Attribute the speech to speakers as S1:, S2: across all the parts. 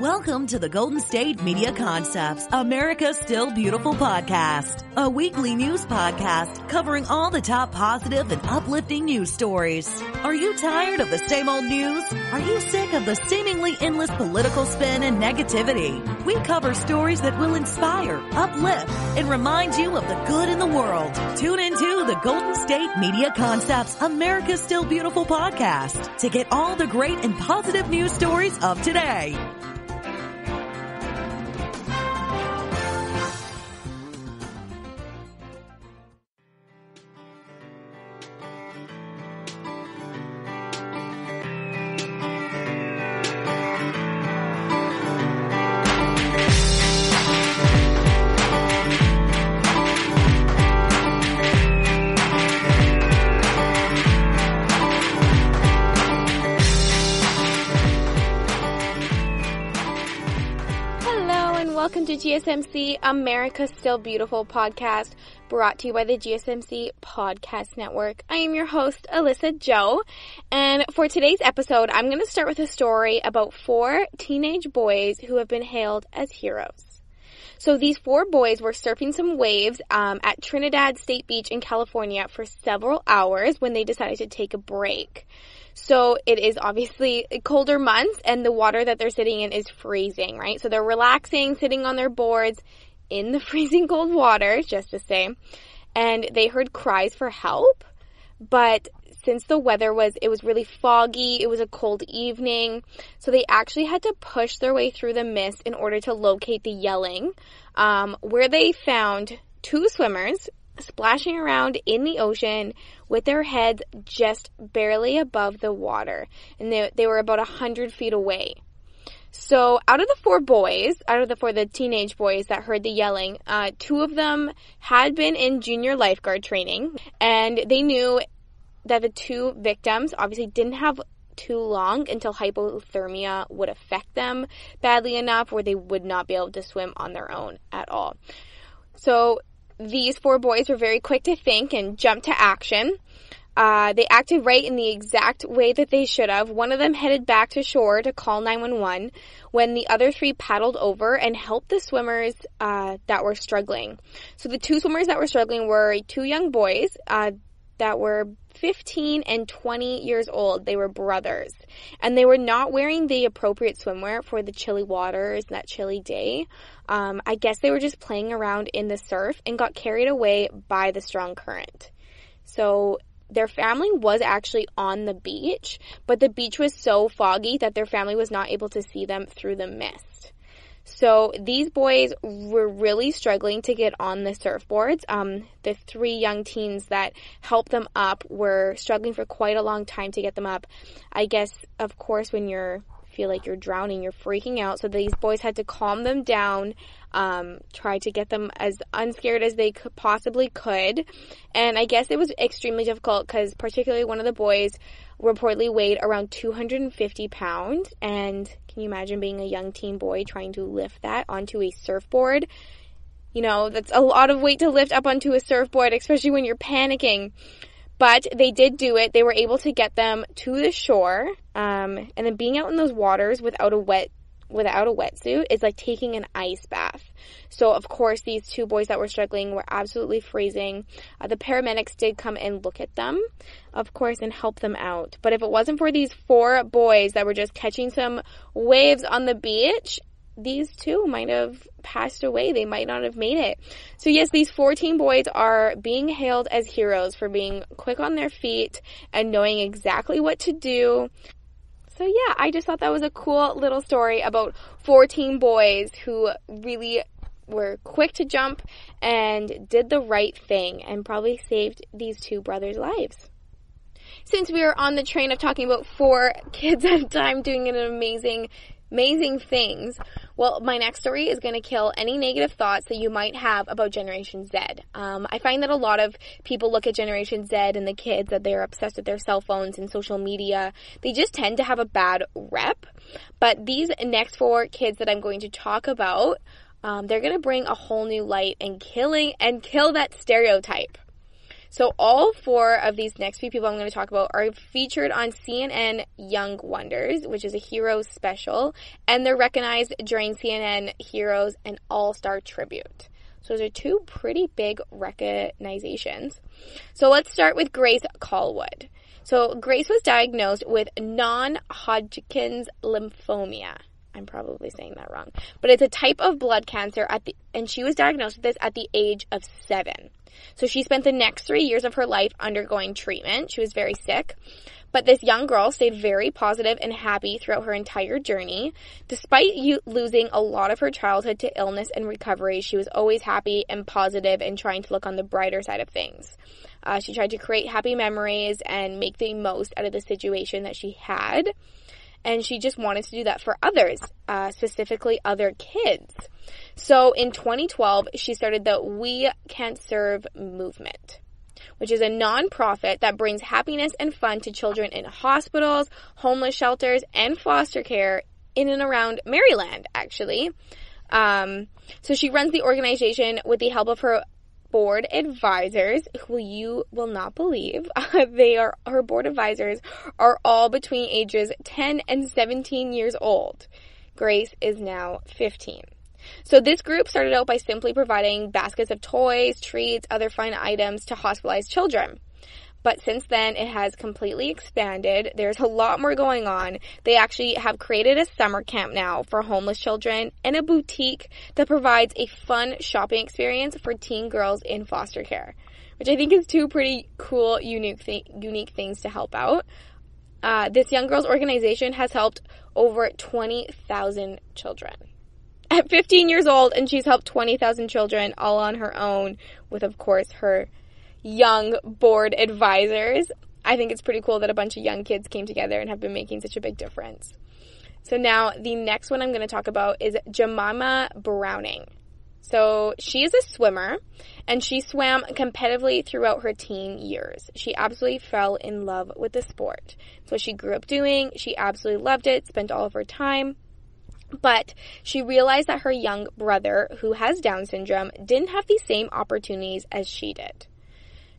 S1: Welcome to the Golden State Media Concepts, America's Still Beautiful podcast, a weekly news podcast covering all the top positive and uplifting news stories. Are you tired of the same old news? Are you sick of the seemingly endless political spin and negativity? We cover stories that will inspire, uplift, and remind you of the good in the world. Tune into the Golden State Media Concepts, America's Still Beautiful podcast to get all the great and positive news stories of today.
S2: Welcome to GSMC, America's Still Beautiful podcast, brought to you by the GSMC Podcast Network. I am your host, Alyssa Jo, and for today's episode, I'm going to start with a story about 4 teenage boys who have been hailed as heroes. So these 4 boys were surfing some waves at Trinidad State Beach in California for several hours when they decided to take a break. So it is obviously colder months and the water that they're sitting in is freezing, right? So they're relaxing, sitting on their boards in the freezing cold water, just to say, and they heard cries for help. But since the weather was really foggy, it was a cold evening, so they actually had to push their way through the mist in order to locate the yelling, where they found 2 swimmers splashing around in the ocean with their heads just barely above the water. And they were about 100 feet away. So out of the 4 the teenage boys that heard the yelling, 2 of them had been in junior lifeguard training. And they knew that the 2 victims obviously didn't have too long until hypothermia would affect them badly enough where they would not be able to swim on their own at all. So these 4 boys were very quick to think and jump to action. They acted right in the exact way that they should have. One of them headed back to shore to call 911 when the other 3 paddled over and helped the swimmers that were struggling. So the 2 swimmers that were struggling were 2 young boys that were 15 and 20 years old. They were brothers. And they were not wearing the appropriate swimwear for the chilly waters that chilly day. I guess they were just playing around in the surf and got carried away by the strong current. So their family was actually on the beach, but the beach was so foggy that their family was not able to see them through the mist. So these boys were really struggling to get on the surfboards. The 3 young teens that helped them up were struggling for quite a long time to get them up. I guess, of course, when you feel like you're drowning, you're freaking out. So these boys had to calm them down, try to get them as unscared as they possibly could. And I guess it was extremely difficult because particularly one of the boys reportedly weighed around 250 pounds. And can you imagine being a young teen boy trying to lift that onto a surfboard? You know, that's a lot of weight to lift up onto a surfboard, especially when you're panicking. But they did do it. They were able to get them to the shore. And then being out in those waters without a wetsuit is like taking an ice bath. So, of course, these 2 boys that were struggling were absolutely freezing. The paramedics did come and look at them, of course, and help them out. But if it wasn't for these 4 boys that were just catching some waves on the beach, these 2 might have passed away. They might not have made it. So yes, these 14 boys are being hailed as heroes for being quick on their feet and knowing exactly what to do. So yeah, I just thought that was a cool little story about 14 boys who really were quick to jump and did the right thing and probably saved these 2 brothers' lives. Since we are on the train of talking about 4 kids at a time doing an amazing things, well, my next story is going to kill any negative thoughts that you might have about Generation Z. I find that a lot of people look at Generation Z and the kids that they're obsessed with their cell phones and social media. They just tend to have a bad rep. But these next 4 kids that I'm going to talk about, they're going to bring a whole new light and kill that stereotype. So all 4 of these next few people I'm going to talk about are featured on CNN Young Wonders, which is a Heroes special, and they're recognized during CNN Heroes and All-Star Tribute. So those are 2 pretty big recognizations. So let's start with Grace Callwood. So Grace was diagnosed with non-Hodgkin's lymphoma. I'm probably saying that wrong. But it's a type of blood cancer and she was diagnosed with this at the age of 7. So she spent the next 3 years of her life undergoing treatment. She was very sick. But this young girl stayed very positive and happy throughout her entire journey. Despite losing a lot of her childhood to illness and recovery, she was always happy and positive and trying to look on the brighter side of things. She tried to create happy memories and make the most out of the situation that she had. And she just wanted to do that for others, specifically other kids. So in 2012, she started the We Can't Serve movement, which is a nonprofit that brings happiness and fun to children in hospitals, homeless shelters, and foster care in and around Maryland, actually. So she runs the organization with the help of her board advisors, who you will not believe. Her board advisors are all between ages 10 and 17 years old. Grace is now 15. So this group started out by simply providing baskets of toys, treats, other fun items to hospitalized children. But since then, it has completely expanded. There's a lot more going on. They actually have created a summer camp now for homeless children and a boutique that provides a fun shopping experience for teen girls in foster care, which I think is 2 pretty cool, unique things to help out. This young girls organization has helped over 20,000 children. At 15 years old, and she's helped 20,000 children all on her own with, of course, her young board advisors. I think it's pretty cool that a bunch of young kids came together and have been making such a big difference. So now the next one I'm going to talk about is Jemima Browning. So she is a swimmer, and she swam competitively throughout her teen years. She absolutely fell in love with the sport. So she grew up doing, she absolutely loved it, spent all of her time. But she realized that her young brother, who has Down syndrome, didn't have the same opportunities as she did.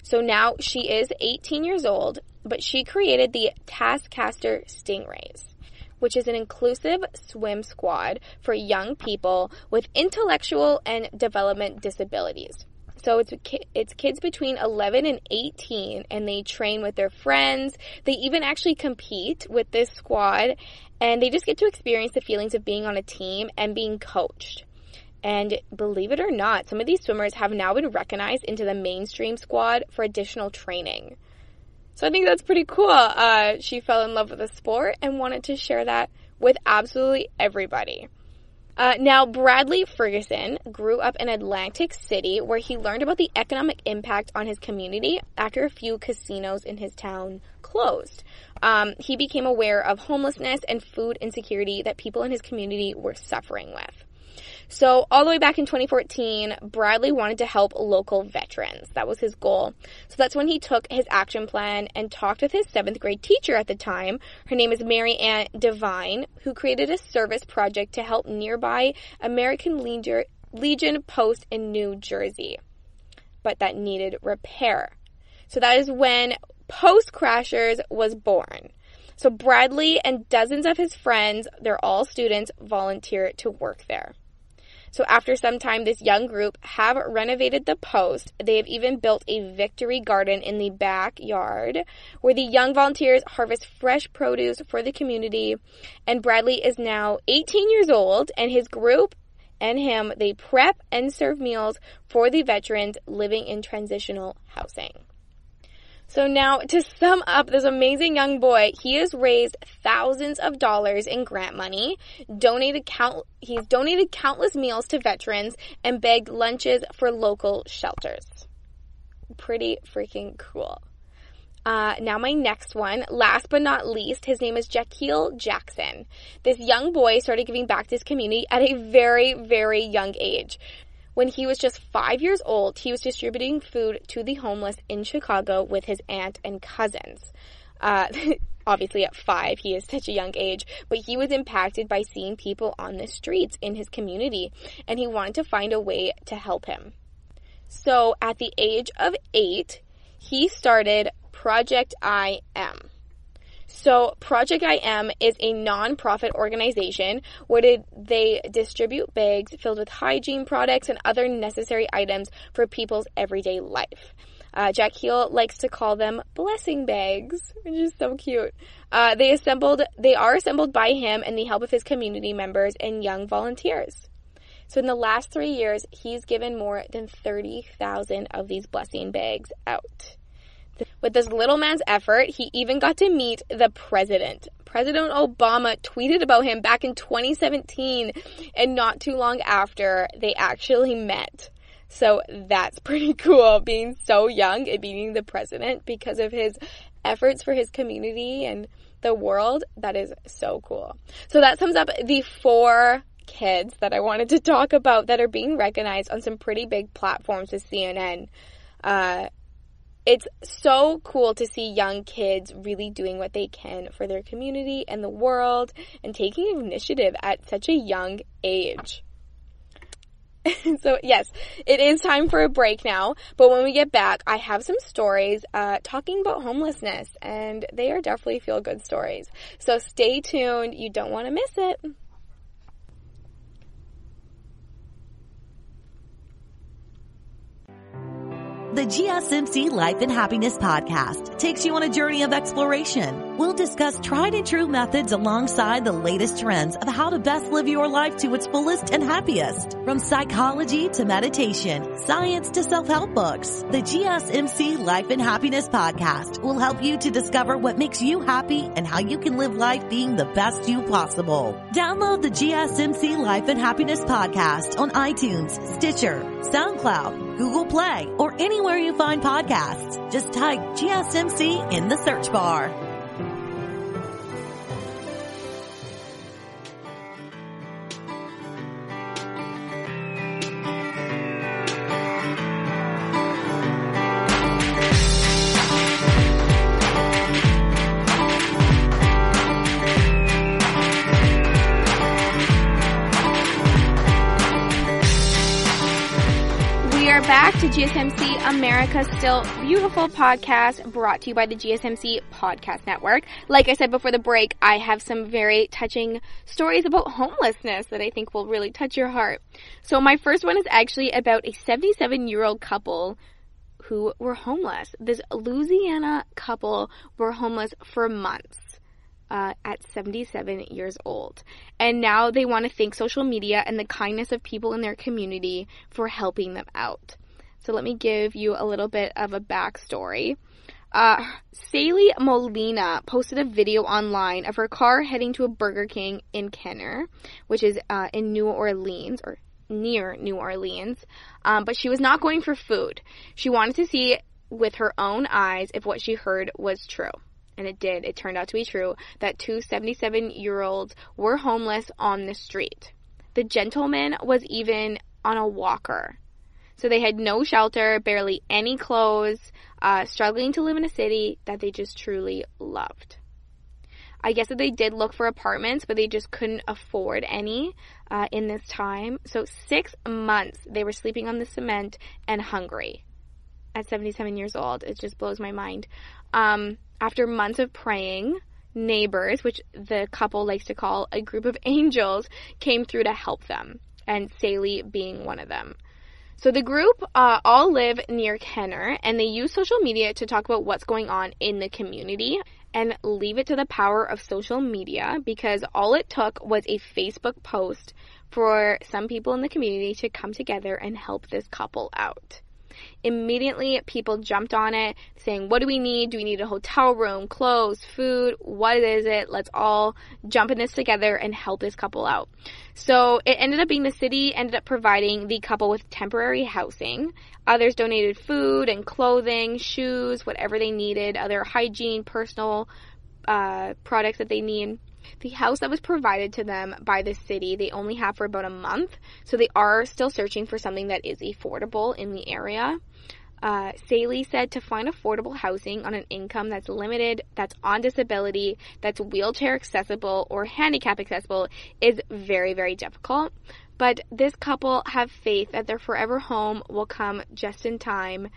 S2: So now she is 18 years old, but she created the Taskcaster Stingrays, which is an inclusive swim squad for young people with intellectual and development disabilities. So it's kids between 11 and 18, and they train with their friends. They even actually compete with this squad, and they just get to experience the feelings of being on a team and being coached. And believe it or not, some of these swimmers have now been recognized into the mainstream squad for additional training. So I think that's pretty cool. She fell in love with the sport and wanted to share that with absolutely everybody. Now, Bradley Ferguson grew up in Atlantic City, where he learned about the economic impact on his community after a few casinos in his town closed. He became aware of homelessness and food insecurity that people in his community were suffering with. So all the way back in 2014, Bradley wanted to help local veterans. That was his goal. So that's when he took his action plan and talked with his 7th grade teacher at the time. Her name is Mary Ann Devine, who created a service project to help nearby American Legion post in New Jersey, but that needed repair. So that is when Post Crashers was born. So Bradley and dozens of his friends, they're all students, volunteer to work there. So after some time, this young group have renovated the post. They have even built a victory garden in the backyard where the young volunteers harvest fresh produce for the community. And Bradley is now 18 years old, and his group and him, they prep and serve meals for the veterans living in transitional housing. So now, to sum up this amazing young boy, he has raised thousands of dollars in grant money, he's donated countless meals to veterans, and begged lunches for local shelters. Pretty freaking cool. Now my next one, last but not least, his name is Jaquil Jackson. This young boy started giving back to his community at a very, very young age. When he was just 5 years old, he was distributing food to the homeless in Chicago with his aunt and cousins. Obviously at 5, he is such a young age, but he was impacted by seeing people on the streets in his community, and he wanted to find a way to help him. So at the age of 8, he started Project I Am. So Project I Am is a non-profit organization where they distribute bags filled with hygiene products and other necessary items for people's everyday life. Jack Heel likes to call them blessing bags, which is so cute. They are assembled by him and the help of his community members and young volunteers. So in the last 3 years, he's given more than 30,000 of these blessing bags out. With this little man's effort, he even got to meet the president. President Obama tweeted about him back in 2017, and not too long after, they actually met. So that's pretty cool, being so young and meeting the president because of his efforts for his community and the world. That is so cool. So that sums up the 4 kids that I wanted to talk about that are being recognized on some pretty big platforms with CNN. It's so cool to see young kids really doing what they can for their community and the world and taking initiative at such a young age. So yes, it is time for a break now, but when we get back, I have some stories talking about homelessness, and they are definitely feel-good stories. So stay tuned. You don't want to miss it.
S1: The GSMC Life and Happiness podcast takes you on a journey of exploration. We'll discuss tried and true methods alongside the latest trends of how to best live your life to its fullest and happiest. From psychology to meditation, science to self-help books, the GSMC Life and Happiness podcast will help you to discover what makes you happy and how you can live life being the best you possible. Download the GSMC Life and Happiness podcast on iTunes, Stitcher, SoundCloud, Google Play, or anywhere you find podcasts. Just type GSMC in the search bar.
S2: Back to GSMC America's Still Beautiful podcast, brought to you by the GSMC Podcast Network. Like I said before the break, I have some very touching stories about homelessness that I think will really touch your heart. So my first one is actually about a 77-year-old couple who were homeless. This Louisiana couple were homeless for months. At 77 years old. And now they want to thank social media and the kindness of people in their community for helping them out. So let me give you a little bit of a backstory. Sally Molina posted a video online of her car heading to a Burger King in Kenner, which is in New Orleans, or near New Orleans. But she was not going for food. She wanted to see with her own eyes if what she heard was true. And it did. It turned out to be true that 2 77-year-olds were homeless on the street. The gentleman was even on a walker. So they had no shelter, barely any clothes, struggling to live in a city that they just truly loved. I guess that they did look for apartments, but they just couldn't afford any in this time. So 6 months they were sleeping on the cement and hungry. At 77 years old, it just blows my mind. After months of praying, neighbors, which the couple likes to call a group of angels, came through to help them, and Sally being one of them. So the group all live near Kenner, and they use social media to talk about what's going on in the community and leave it to the power of social media, because all it took was a Facebook post for some people in the community to come together and help this couple out. Immediately, people jumped on it, saying, what do we need? Do we need a hotel room, clothes, food? What is it? Let's all jump in this together and help this couple out. So it ended up being the city ended up providing the couple with temporary housing. Others donated food and clothing, shoes, whatever they needed, other hygiene, personal products that they need. The house that was provided to them by the city, they only have for about a month, so they are still searching for something that is affordable in the area. Sally said to find affordable housing on an income that's limited, that's on disability, that's wheelchair accessible or handicap accessible is very, very difficult. But this couple have faith that their forever home will come just in time.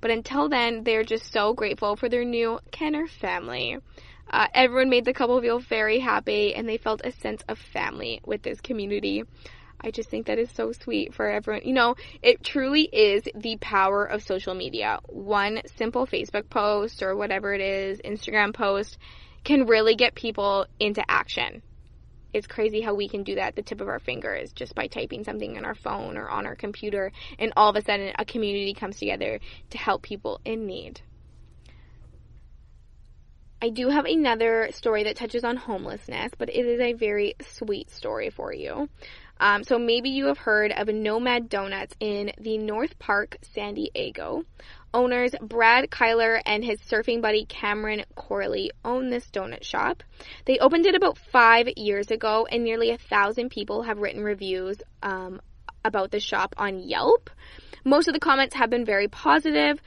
S2: But until then, they're just so grateful for their new Kenner family. Everyone made the couple feel very happy, and they felt a sense of family with this community. I just think that is so sweet for everyone. You know, it truly is the power of social media. One simple Facebook post or whatever it is, Instagram post, can really get people into action. It's crazy how we can do that at the tip of our fingers just by typing something on our phone or on our computer, and all of a sudden a community comes together to help people in need. I do have another story that touches on homelessness, but it is a very sweet story for you. So maybe you have heard of Nomad Donuts in the North Park, San Diego. Owners Brad Kyler and his surfing buddy Cameron Corley own this donut shop. They opened it about 5 years ago, and nearly 1,000 people have written reviews about the shop on Yelp. Most of the comments have been very positive,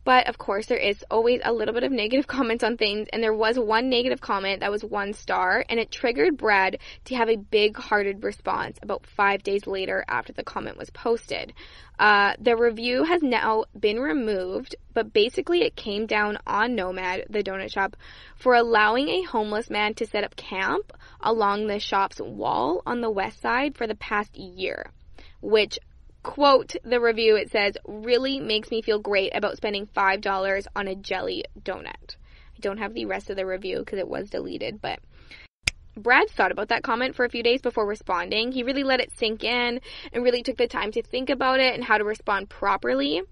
S2: but of course there is always a little bit of negative comments on things, and there was one negative comment that was 1 star, and it triggered Brad to have a big-hearted response about 5 days later after the comment was posted. The review has now been removed, but basically it came down on Nomad, the donut shop, for allowing a homeless man to set up camp along the shop's wall on the west side for the past year, which, quote the review, it says, really makes me feel great about spending $5 on a jelly donut. I don't have the rest of the review because it was deleted, but Brad thought about that comment for a few days before responding. He really let it sink in and really took the time to think about it and how to respond properly.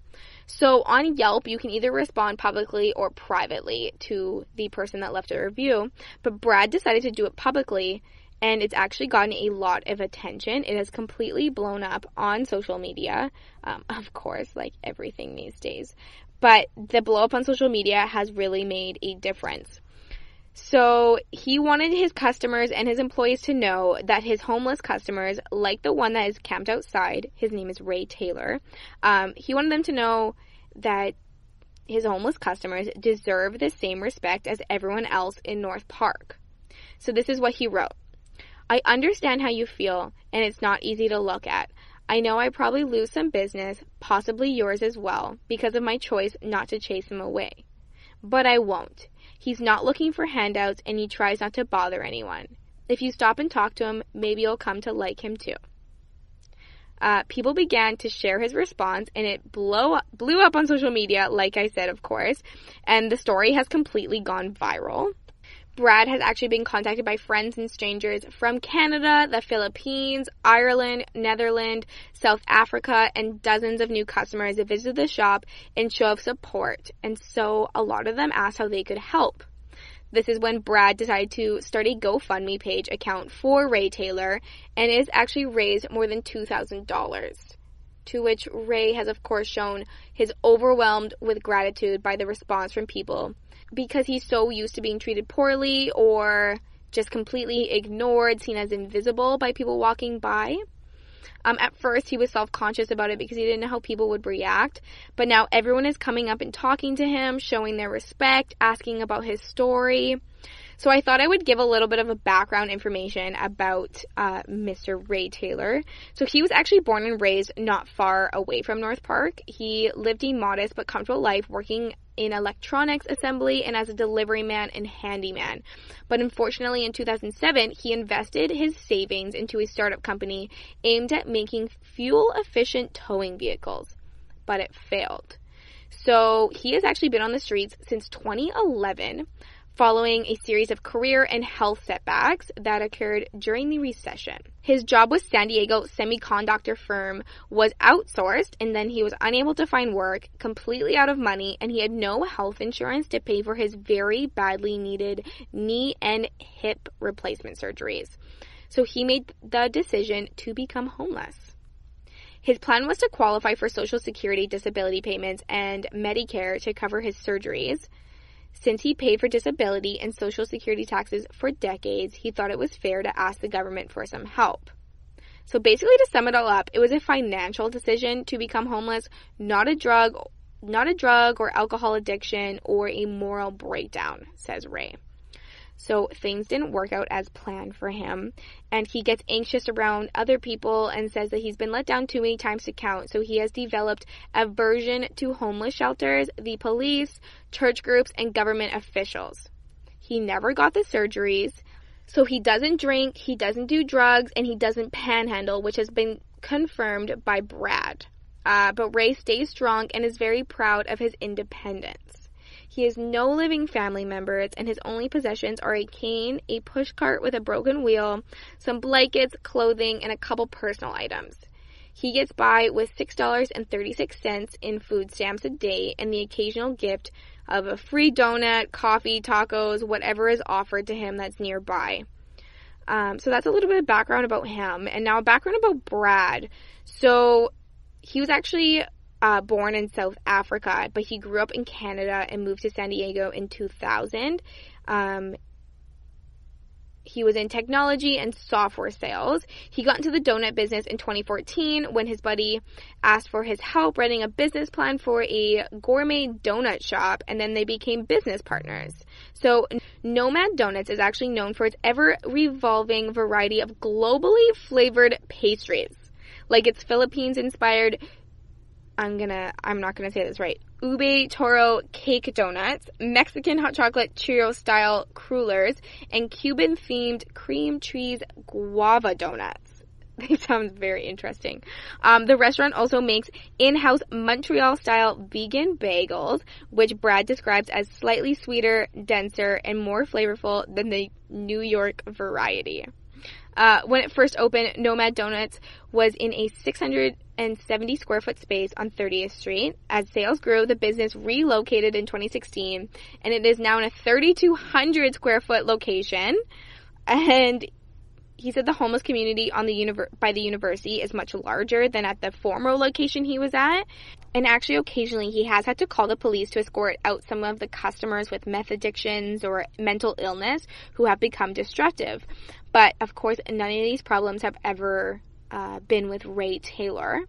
S2: So on Yelp, you can either respond publicly or privately to the person that left a review, but Brad decided to do it publicly, and it's actually gotten a lot of attention. It has completely blown up on social media, of course, like everything these days. But the blow up on social media has really made a difference. So he wanted his customers and his employees to know that his homeless customers, like the one that is camped outside, his name is Ray Taylor, he wanted them to know that his homeless customers deserve the same respect as everyone else in North Park. So this is what he wrote. I understand how you feel, and it's not easy to look at. I know I probably lose some business, possibly yours as well, because of my choice not to chase him away. But I won't. He's not looking for handouts, and he tries not to bother anyone. If you stop and talk to him, maybe you'll come to like him too. People began to share his response, and it blew up on social media, like I said, of course, and the story has completely gone viral. Brad has actually been contacted by friends and strangers from Canada, the Philippines, Ireland, Netherlands, South Africa, and dozens of new customers that visited the shop in show of support, and so a lot of them asked how they could help. This is when Brad decided to start a GoFundMe page account for Ray Taylor, and it has actually raised more than $2,000, to which Ray has of course shown his overwhelmed with gratitude by the response from people, because he's so used to being treated poorly or just completely ignored, seen as invisible by people walking by. At first, he was self-conscious about it because he didn't know how people would react, but now everyone is coming up and talking to him, showing their respect, asking about his story. So I thought I would give a little bit of a background information about Mr. Ray Taylor. So he was actually born and raised not far away from North Park. He lived a modest but comfortable life working in electronics assembly and as a delivery man and handyman. But unfortunately in 2007, he invested his savings into a startup company aimed at making fuel-efficient towing vehicles. But it failed. So he has actually been on the streets since 2011, following a series of career and health setbacks that occurred during the recession. His job with San Diego semiconductor firm was outsourced, and then he was unable to find work, completely out of money, and he had no health insurance to pay for his very badly needed knee and hip replacement surgeries. So he made the decision to become homeless. His plan was to qualify for Social Security disability payments and Medicare to cover his surgeries. Since he paid for disability and Social Security taxes for decades, he thought it was fair to ask the government for some help. So basically, to sum it all up, it was a financial decision to become homeless, not a drug or alcohol addiction or a moral breakdown, says Ray. So things didn't work out as planned for him, and he gets anxious around other people and says that he's been let down too many times to count. So he has developed aversion to homeless shelters, the police, church groups, and government officials. He never got the surgeries, so he doesn't drink, he doesn't do drugs, and he doesn't panhandle, which has been confirmed by Brad. But Ray stays strong and is very proud of his independence. He has no living family members, and his only possessions are a cane, a pushcart with a broken wheel, some blankets, clothing, and a couple personal items. He gets by with $6.36 in food stamps a day and the occasional gift of a free donut, coffee, tacos, whatever is offered to him that's nearby. So that's a little bit of background about him. And now a background about Brad. So he was actually born in South Africa, but he grew up in Canada and moved to San Diego in 2000. He was in technology and software sales. He got into the donut business in 2014 when his buddy asked for his help writing a business plan for a gourmet donut shop, and then they became business partners. So Nomad Donuts is actually known for its ever-revolving variety of globally flavored pastries. Like its Philippines-inspired, I'm not gonna say this right, Ube Toro cake donuts, Mexican hot chocolate Cheerio-style crullers, and Cuban-themed cream cheese guava donuts. They sound very interesting. The restaurant also makes in-house Montreal-style vegan bagels, which Brad describes as slightly sweeter, denser, and more flavorful than the New York variety. When it first opened, Nomad Donuts was in a 670 square foot space on 30th Street. As sales grew, the business relocated in 2016, and it is now in a 3,200 square foot location. And he said the homeless community on by the university is much larger than at the former location he was at. And actually, occasionally, he has had to call the police to escort out some of the customers with meth addictions or mental illness who have become destructive. But, of course, none of these problems have ever been with Ray Taylor.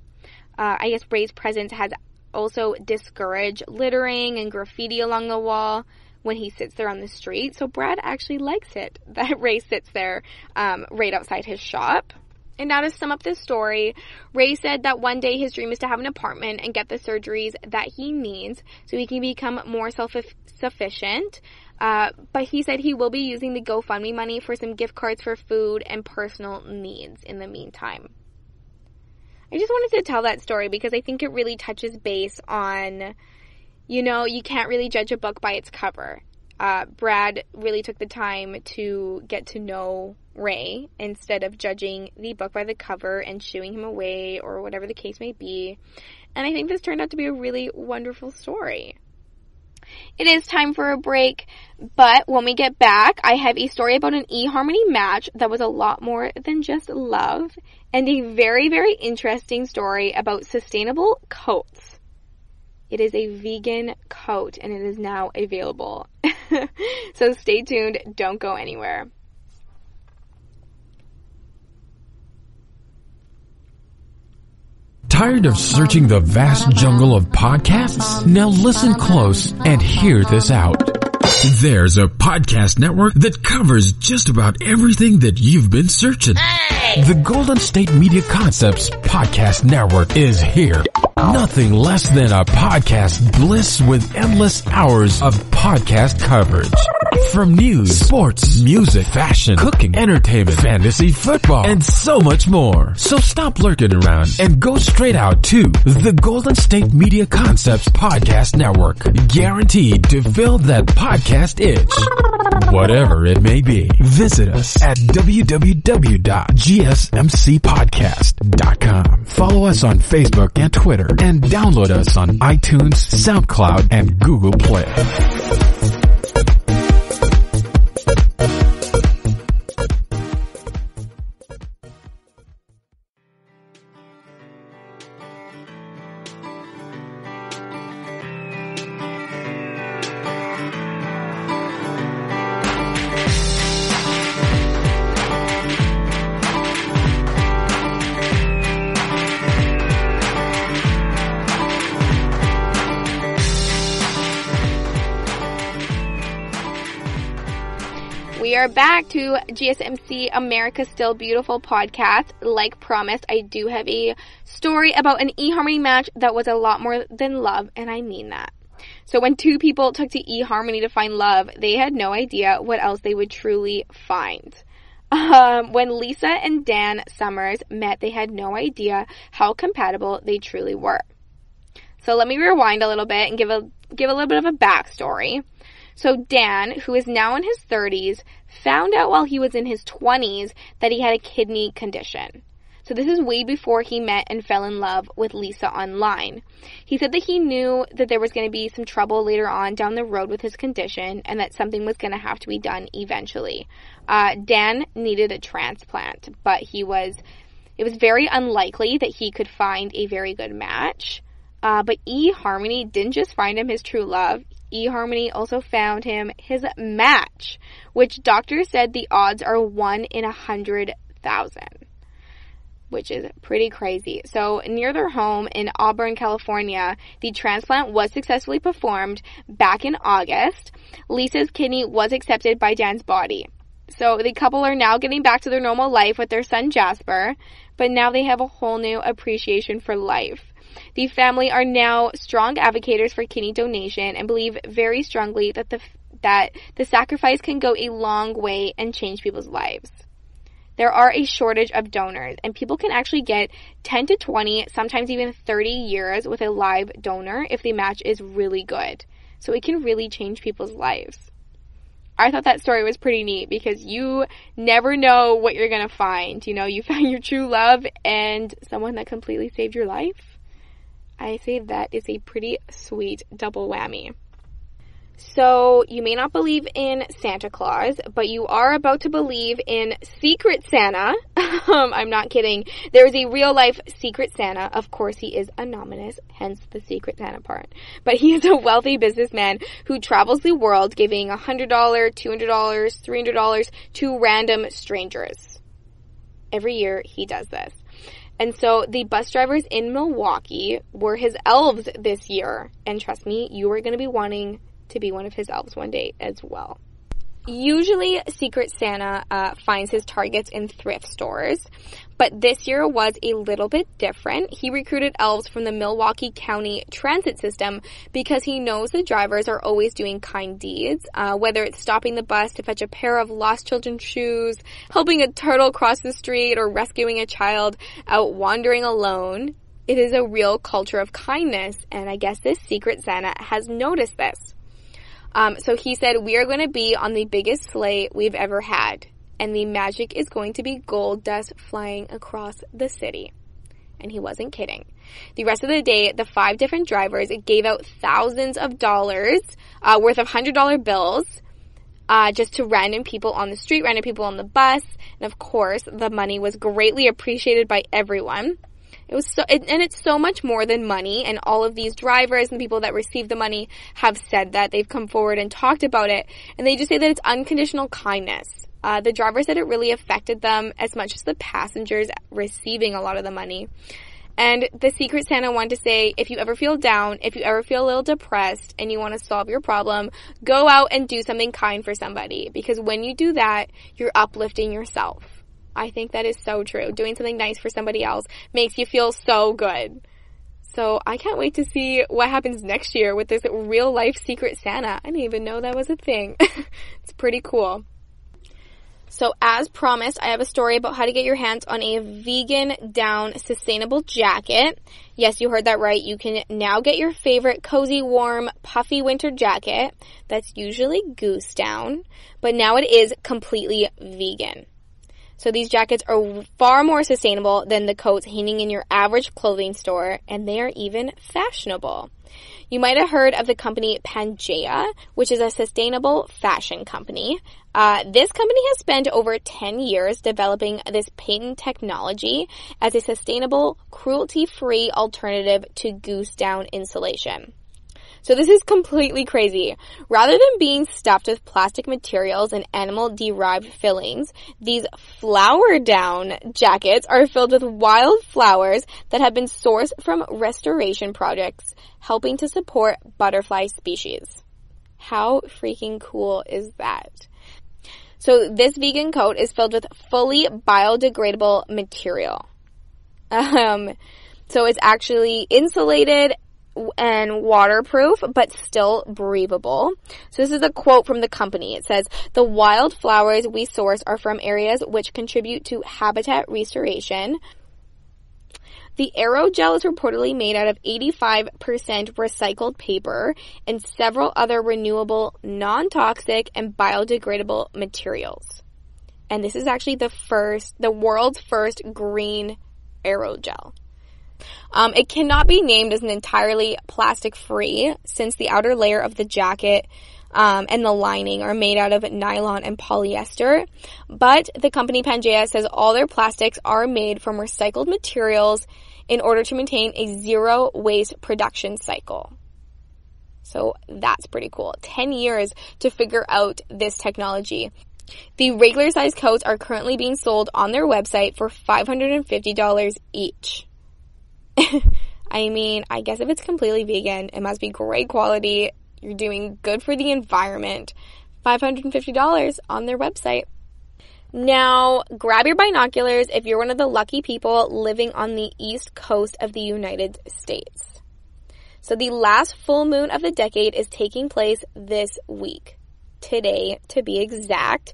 S2: I guess Ray's presence has also discouraged littering and graffiti along the wall when he sits there on the street. So Brad actually likes it that Ray sits there right outside his shop. And now to sum up this story, Ray said that one day his dream is to have an apartment and get the surgeries that he needs so he can become more self-sufficient. But he said he will be using the GoFundMe money for some gift cards for food and personal needs in the meantime. I just wanted to tell that story because I think it really touches base on, you can't really judge a book by its cover. Brad really took the time to get to know Ray instead of judging the book by the cover and shooing him away or whatever the case may be. And I think this turned out to be a really wonderful story. It is time for a break, but when we get back, I have a story about an eHarmony match that was a lot more than just love, and a very, very interesting story about sustainable coats. It is a vegan coat, and it is now available. So stay tuned, don't go anywhere.
S3: Tired of searching the vast jungle of podcasts? Now listen close and hear this out. There's a podcast network that covers just about everything that you've been searching. Hey! The Golden State Media Concepts Podcast Network is here. Nothing less than a podcast bliss with endless hours of podcast coverage. From news, sports, music, fashion, cooking, entertainment, fantasy, football, and so much more. So stop lurking around and go straight out to the Golden State Media Concepts Podcast Network. Guaranteed to fill that podcast itch. Whatever it may be. Visit us at www.gsmcpodcast.com. Follow us on Facebook and Twitter, and download us on iTunes, SoundCloud, and Google Play.
S2: are back to GSMC America's Still Beautiful podcast. Like promised, I do have a story about an EHarmony match that was a lot more than love, and I mean that. So when two people took to EHarmony to find love, they had no idea what else they would truly find. When Lisa and Dan Summers met, they had no idea how compatible they truly were. So let me rewind a little bit and give a little bit of a backstory. So Dan, who is now in his 30s, found out while he was in his 20s that he had a kidney condition. So this is way before he met and fell in love with Lisa online. He said that he knew that there was going to be some trouble later on down the road with his condition and that something was going to have to be done eventually. Dan needed a transplant, but it was very unlikely that he could find a very good match. But EHarmony didn't just find him his true love. EHarmony also found him his match, which doctors said the odds are 1 in 100,000, which is pretty crazy. So near their home in Auburn, California, the transplant was successfully performed back in August. Lisa's kidney was accepted by Dan's body. So the couple are now getting back to their normal life with their son Jasper, but now they have a whole new appreciation for life. The family are now strong advocates for kidney donation and believe very strongly that the sacrifice can go a long way and change people's lives. There are a shortage of donors, and people can actually get 10 to 20, sometimes even 30 years with a live donor if the match is really good. So it can really change people's lives. I thought that story was pretty neat because you never know what you're going to find. You know, you found your true love and someone that completely saved your life. I say that is a pretty sweet double whammy. So, you may not believe in Santa Claus, but you are about to believe in Secret Santa. I'm not kidding. There is a real-life Secret Santa. Of course, he is anonymous, hence the Secret Santa part. But he is a wealthy businessman who travels the world giving $100, $200, $300 to random strangers. Every year, he does this. And so the bus drivers in Milwaukee were his elves this year. And trust me, you are going to be wanting to be one of his elves one day as well. Usually, Secret Santa finds his targets in thrift stores, but this year was a little bit different. He recruited elves from the Milwaukee County transit system because he knows the drivers are always doing kind deeds, whether it's stopping the bus to fetch a pair of lost children's shoes, helping a turtle cross the street, or rescuing a child out wandering alone. It is a real culture of kindness, and I guess this Secret Santa has noticed this. So he said, we are going to be on the biggest sleigh we've ever had, and the magic is going to be gold dust flying across the city. And he wasn't kidding. The rest of the day, the 5 different drivers gave out thousands of dollars worth of $100 bills just to random people on the street, random people on the bus. And of course, the money was greatly appreciated by everyone. It's so much more than money, and all of these drivers and people that receive the money have said that. They've come forward and talked about it, and they just say that it's unconditional kindness. The driver said it really affected them as much as the passengers receiving a lot of the money. And the Secret Santa wanted to say, if you ever feel down, if you ever feel a little depressed and you want to solve your problem, go out and do something kind for somebody, because when you do that, you're uplifting yourself. I think that is so true. Doing something nice for somebody else makes you feel so good. So I can't wait to see what happens next year with this real life Secret Santa. I didn't even know that was a thing. It's pretty cool. So as promised, I have a story about how to get your hands on a vegan down sustainable jacket. Yes, you heard that right. You can now get your favorite cozy, warm, puffy winter jacket that's usually goose down, but now it is completely vegan. So these jackets are far more sustainable than the coats hanging in your average clothing store, and they are even fashionable. You might have heard of the company Pangea, which is a sustainable fashion company. This company has spent over 10 years developing this patent technology as a sustainable, cruelty-free alternative to goose down insulation. So this is completely crazy. Rather than being stuffed with plastic materials and animal-derived fillings, these flower down jackets are filled with wild flowers that have been sourced from restoration projects, helping to support butterfly species. How freaking cool is that? So this vegan coat is filled with fully biodegradable material. So it's actually insulated and waterproof, but still breathable. So this is a quote from the company. It says, "The wildflowers we source are from areas which contribute to habitat restoration. The aerogel is reportedly made out of 85% recycled paper and several other renewable, non-toxic, and biodegradable materials." And this is actually the world's first green aerogel. It cannot be named as an entirely plastic-free since the outer layer of the jacket and the lining are made out of nylon and polyester. But the company Pangea says all their plastics are made from recycled materials in order to maintain a zero waste production cycle. So that's pretty cool. 10 years to figure out this technology. The regular size coats are currently being sold on their website for $550 each. I mean, I guess if it's completely vegan, it must be great quality. You're doing good for the environment. $550 on their website. Now, grab your binoculars if you're one of the lucky people living on the east coast of the United States. So the last full moon of the decade is taking place this week. Today, to be exact.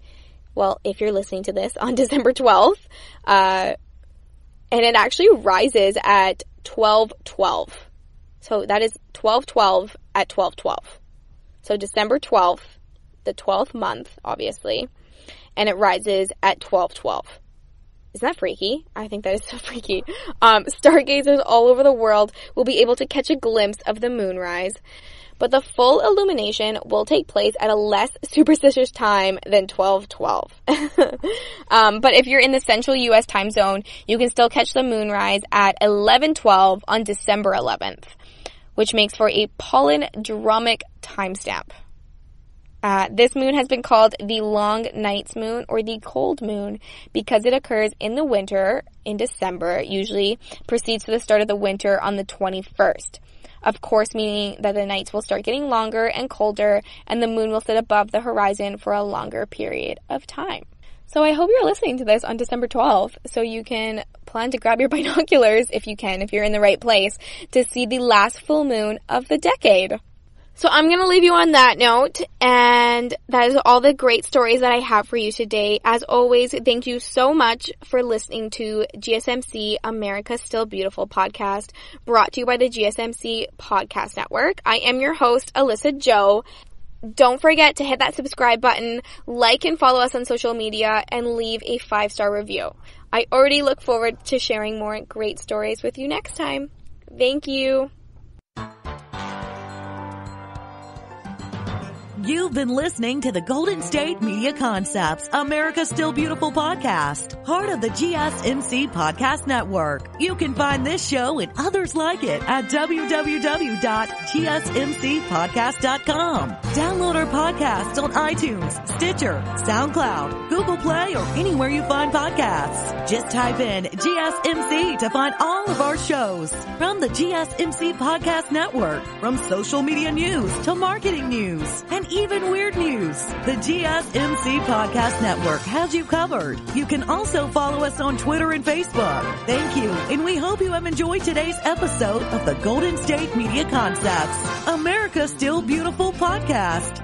S2: Well, if you're listening to this on December 12th. And it actually rises at 12:12. So that is 12:12 at 12:12. So December 12th, the 12th month, obviously, and it rises at 12:12. Isn't that freaky? I think that is so freaky. Stargazers all over the world will be able to catch a glimpse of the moonrise, but the full illumination will take place at a less superstitious time than 12:12. But if you're in the central U.S. time zone, you can still catch the moonrise at 11:12 on December 11th, which makes for a palindromic timestamp. This moon has been called the long night's moon or the cold moon because it occurs in the winter in December, usually proceeds to the start of the winter on the 21st. Of course, meaning that the nights will start getting longer and colder, and the moon will sit above the horizon for a longer period of time. So I hope you're listening to this on December 12th, so you can plan to grab your binoculars, if you can, if you're in the right place, to see the last full moon of the decade. So I'm going to leave you on that note, and that is all the great stories that I have for you today. As always, thank you so much for listening to GSMC America's Still Beautiful podcast, brought to you by the GSMC Podcast Network. I am your host, Alyssa Jo. Don't forget to hit that subscribe button, like and follow us on social media, and leave a 5-star review. I already look forward to sharing more great stories with you next time. Thank you.
S1: You've been listening to the Golden State Media Concepts, America's Still Beautiful podcast, part of the GSMC Podcast Network. You can find this show and others like it at www.gsmcpodcast.com. Download our podcasts on iTunes, Stitcher, SoundCloud, Google Play, or anywhere you find podcasts. Just type in GSMC to find all of our shows. From the GSMC Podcast Network, from social media news to marketing news, and even weird news, the GSMC Podcast Network has you covered. You can also follow us on Twitter and Facebook. Thank you, and we hope you have enjoyed today's episode of the Golden State Media Concepts, America's Still Beautiful podcast.